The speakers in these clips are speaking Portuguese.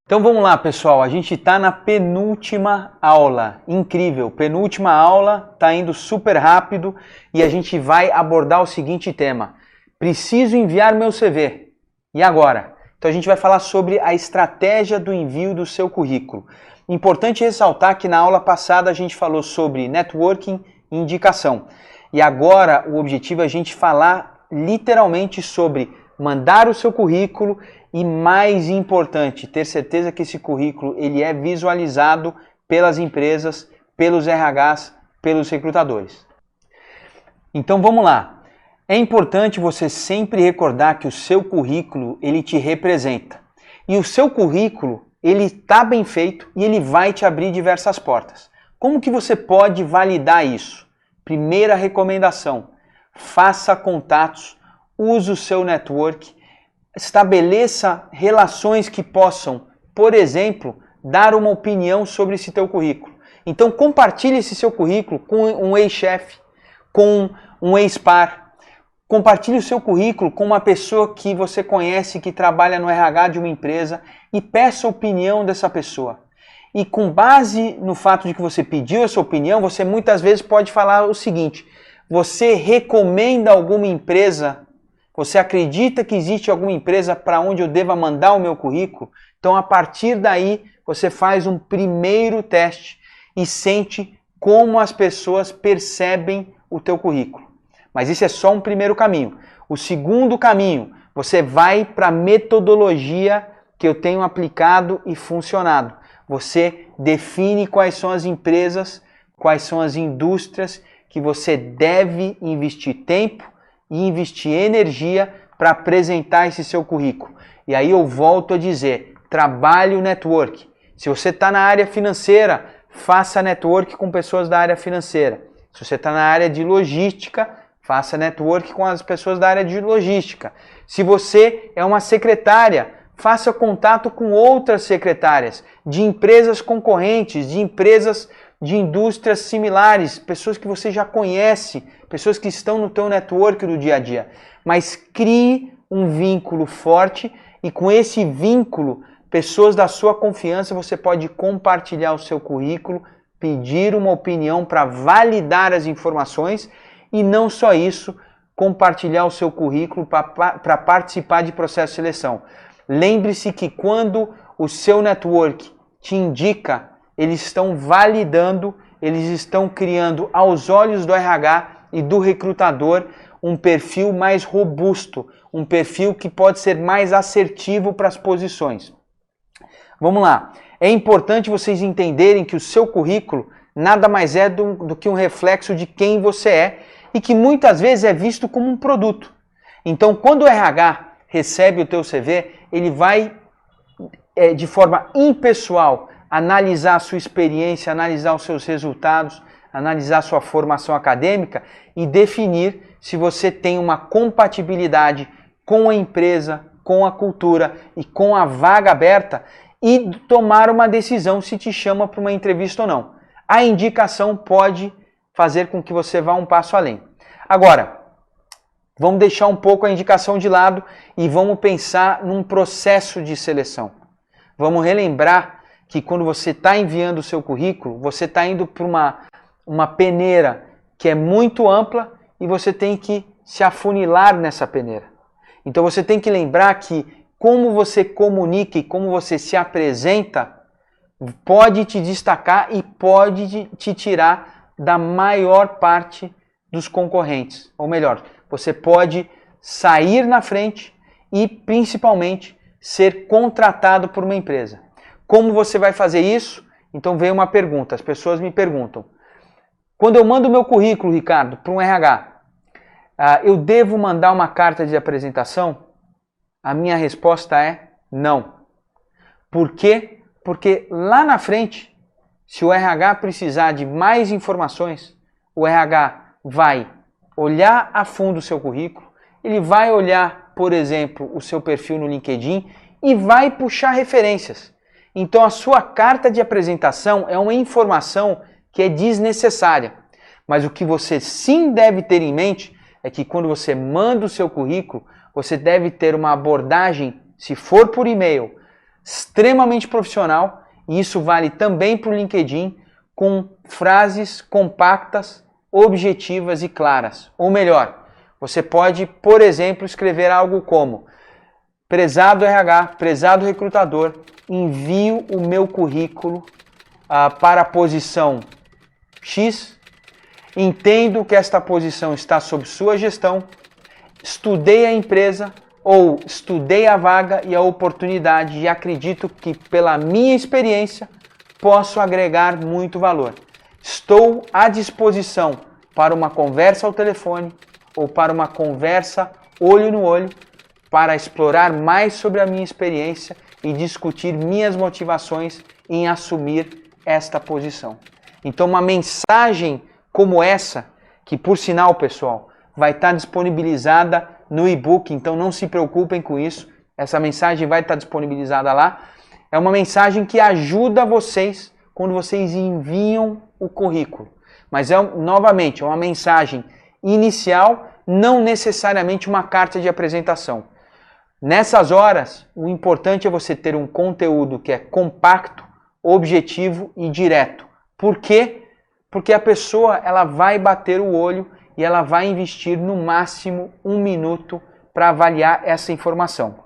Então vamos lá, pessoal, a gente está na penúltima aula, incrível, penúltima aula, está indo super rápido e a gente vai abordar o seguinte tema: preciso enviar meu CV, e agora? Então a gente vai falar sobre a estratégia do envio do seu currículo. Importante ressaltar que na aula passada a gente falou sobre networking e indicação, e agora o objetivo é a gente falar literalmente sobre mandar o seu currículo e, mais importante, ter certeza que esse currículo ele é visualizado pelas empresas, pelos RHs, pelos recrutadores. Então vamos lá. É importante você sempre recordar que o seu currículo ele te representa. E o seu currículo ele está bem feito e ele vai te abrir diversas portas. Como que você pode validar isso? Primeira recomendação: faça contatos, use o seu network, estabeleça relações que possam, por exemplo, dar uma opinião sobre esse teu currículo. Então compartilhe esse seu currículo com um ex-chefe, com um ex-par. Compartilhe o seu currículo com uma pessoa que você conhece, que trabalha no RH de uma empresa, e peça a opinião dessa pessoa. E com base no fato de que você pediu essa opinião, você muitas vezes pode falar o seguinte: você recomenda alguma empresa? Você acredita que existe alguma empresa para onde eu deva mandar o meu currículo? Então, a partir daí, você faz um primeiro teste e sente como as pessoas percebem o teu currículo. Mas isso é só um primeiro caminho. O segundo caminho, você vai para a metodologia que eu tenho aplicado e funcionado. Você define quais são as empresas, quais são as indústrias que você deve investir tempo e investir energia para apresentar esse seu currículo. E aí eu volto a dizer, trabalhe o network. Se você está na área financeira, faça network com pessoas da área financeira. Se você está na área de logística, faça network com as pessoas da área de logística. Se você é uma secretária, faça contato com outras secretárias de empresas concorrentes, de empresas de indústrias similares, pessoas que você já conhece, pessoas que estão no teu network do dia a dia. Mas crie um vínculo forte e com esse vínculo, pessoas da sua confiança, você pode compartilhar o seu currículo, pedir uma opinião para validar as informações e não só isso, compartilhar o seu currículo para participar de processo de seleção. Lembre-se que quando o seu network te indica, eles estão validando, eles estão criando aos olhos do RH e do recrutador um perfil mais robusto, um perfil que pode ser mais assertivo para as posições. Vamos lá. É importante vocês entenderem que o seu currículo nada mais é do que um reflexo de quem você é e que muitas vezes é visto como um produto. Então, quando o RH recebe o teu CV, ele vai, de forma impessoal, analisar a sua experiência, analisar os seus resultados, analisar a sua formação acadêmica e definir se você tem uma compatibilidade com a empresa, com a cultura e com a vaga aberta e tomar uma decisão se te chama para uma entrevista ou não. A indicação pode fazer com que você vá um passo além. Agora, vamos deixar um pouco a indicação de lado e vamos pensar num processo de seleção. Vamos relembrar que quando você está enviando o seu currículo, você está indo para uma peneira que é muito ampla e você tem que se afunilar nessa peneira. Então você tem que lembrar que como você comunica e como você se apresenta pode te destacar e pode te tirar da maior parte dos concorrentes. Ou melhor, você pode sair na frente e principalmente ser contratado por uma empresa. Como você vai fazer isso? Então vem uma pergunta, as pessoas me perguntam. Quando eu mando meu currículo, Ricardo, para um RH, eu devo mandar uma carta de apresentação? A minha resposta é não. Por quê? Porque lá na frente, se o RH precisar de mais informações, o RH vai olhar a fundo o seu currículo, ele vai olhar, por exemplo, o seu perfil no LinkedIn e vai puxar referências. Então a sua carta de apresentação é uma informação que é desnecessária. Mas o que você sim deve ter em mente é que quando você manda o seu currículo, você deve ter uma abordagem, se for por e-mail, extremamente profissional, e isso vale também para o LinkedIn, com frases compactas, objetivas e claras. Ou melhor, você pode, por exemplo, escrever algo como: prezado RH, prezado recrutador, envio o meu currículo para a posição X, entendo que esta posição está sob sua gestão, estudei a empresa ou estudei a vaga e a oportunidade e acredito que pela minha experiência posso agregar muito valor. Estou à disposição para uma conversa ao telefone ou para uma conversa olho no olho para explorar mais sobre a minha experiência e discutir minhas motivações em assumir esta posição. Então, uma mensagem como essa, que por sinal, pessoal, vai estar disponibilizada no e-book, então não se preocupem com isso, essa mensagem vai estar disponibilizada lá. É uma mensagem que ajuda vocês quando vocês enviam o currículo. Mas novamente, é uma mensagem inicial, não necessariamente uma carta de apresentação. Nessas horas, o importante é você ter um conteúdo que é compacto, objetivo e direto. Por quê? Porque a pessoa ela vai bater o olho e ela vai investir no máximo 1 minuto para avaliar essa informação.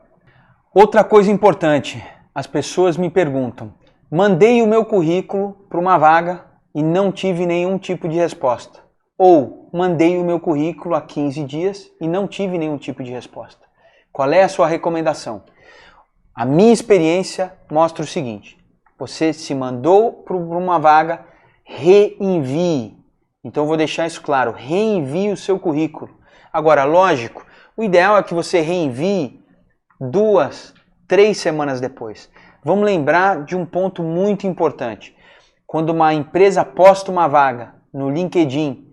Outra coisa importante, as pessoas me perguntam: mandei o meu currículo para uma vaga e não tive nenhum tipo de resposta. Ou mandei o meu currículo há 15 dias e não tive nenhum tipo de resposta. Qual é a sua recomendação? A minha experiência mostra o seguinte: você se mandou para uma vaga, reenvie. Então eu vou deixar isso claro, reenvie o seu currículo. Agora, lógico, o ideal é que você reenvie 2, 3 semanas depois. Vamos lembrar de um ponto muito importante. Quando uma empresa posta uma vaga no LinkedIn,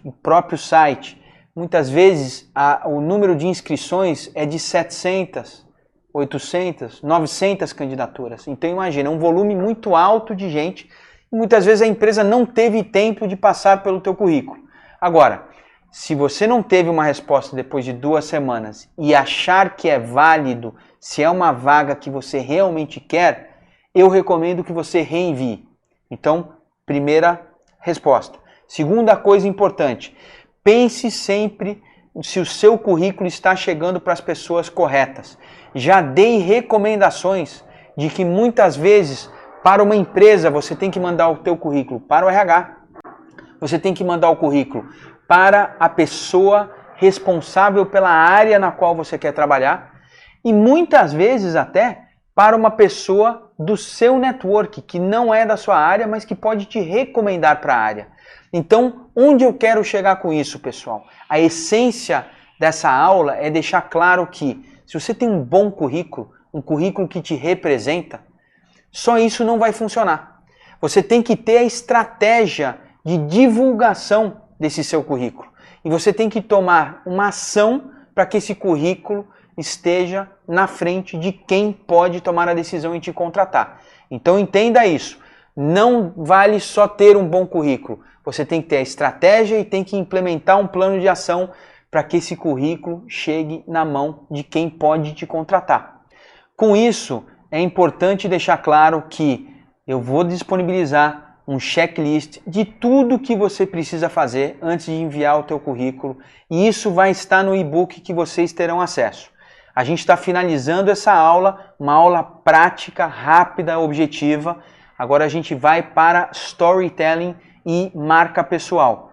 no próprio site, muitas vezes o número de inscrições é de 700, 800, 900 candidaturas. Então imagina, um volume muito alto de gente e muitas vezes a empresa não teve tempo de passar pelo teu currículo. Agora, se você não teve uma resposta depois de 2 semanas e achar que é válido, se é uma vaga que você realmente quer, eu recomendo que você reenvie. Então, primeira resposta. Segunda coisa importante, pense sempre se o seu currículo está chegando para as pessoas corretas. Já dei recomendações de que muitas vezes para uma empresa você tem que mandar o teu currículo para o RH, você tem que mandar o currículo para a pessoa responsável pela área na qual você quer trabalhar e muitas vezes até para uma pessoa do seu network, que não é da sua área, mas que pode te recomendar para a área. Então, onde eu quero chegar com isso, pessoal? A essência dessa aula é deixar claro que se você tem um bom currículo, um currículo que te representa, só isso não vai funcionar. Você tem que ter a estratégia de divulgação desse seu currículo. E você tem que tomar uma ação para que esse currículo esteja na frente de quem pode tomar a decisão em te contratar. Então entenda isso. Não vale só ter um bom currículo. Você tem que ter a estratégia e tem que implementar um plano de ação para que esse currículo chegue na mão de quem pode te contratar. Com isso, é importante deixar claro que eu vou disponibilizar um checklist de tudo que você precisa fazer antes de enviar o teu currículo e isso vai estar no e-book que vocês terão acesso. A gente está finalizando essa aula, uma aula prática, rápida, objetiva. Agora a gente vai para storytelling e marca pessoal.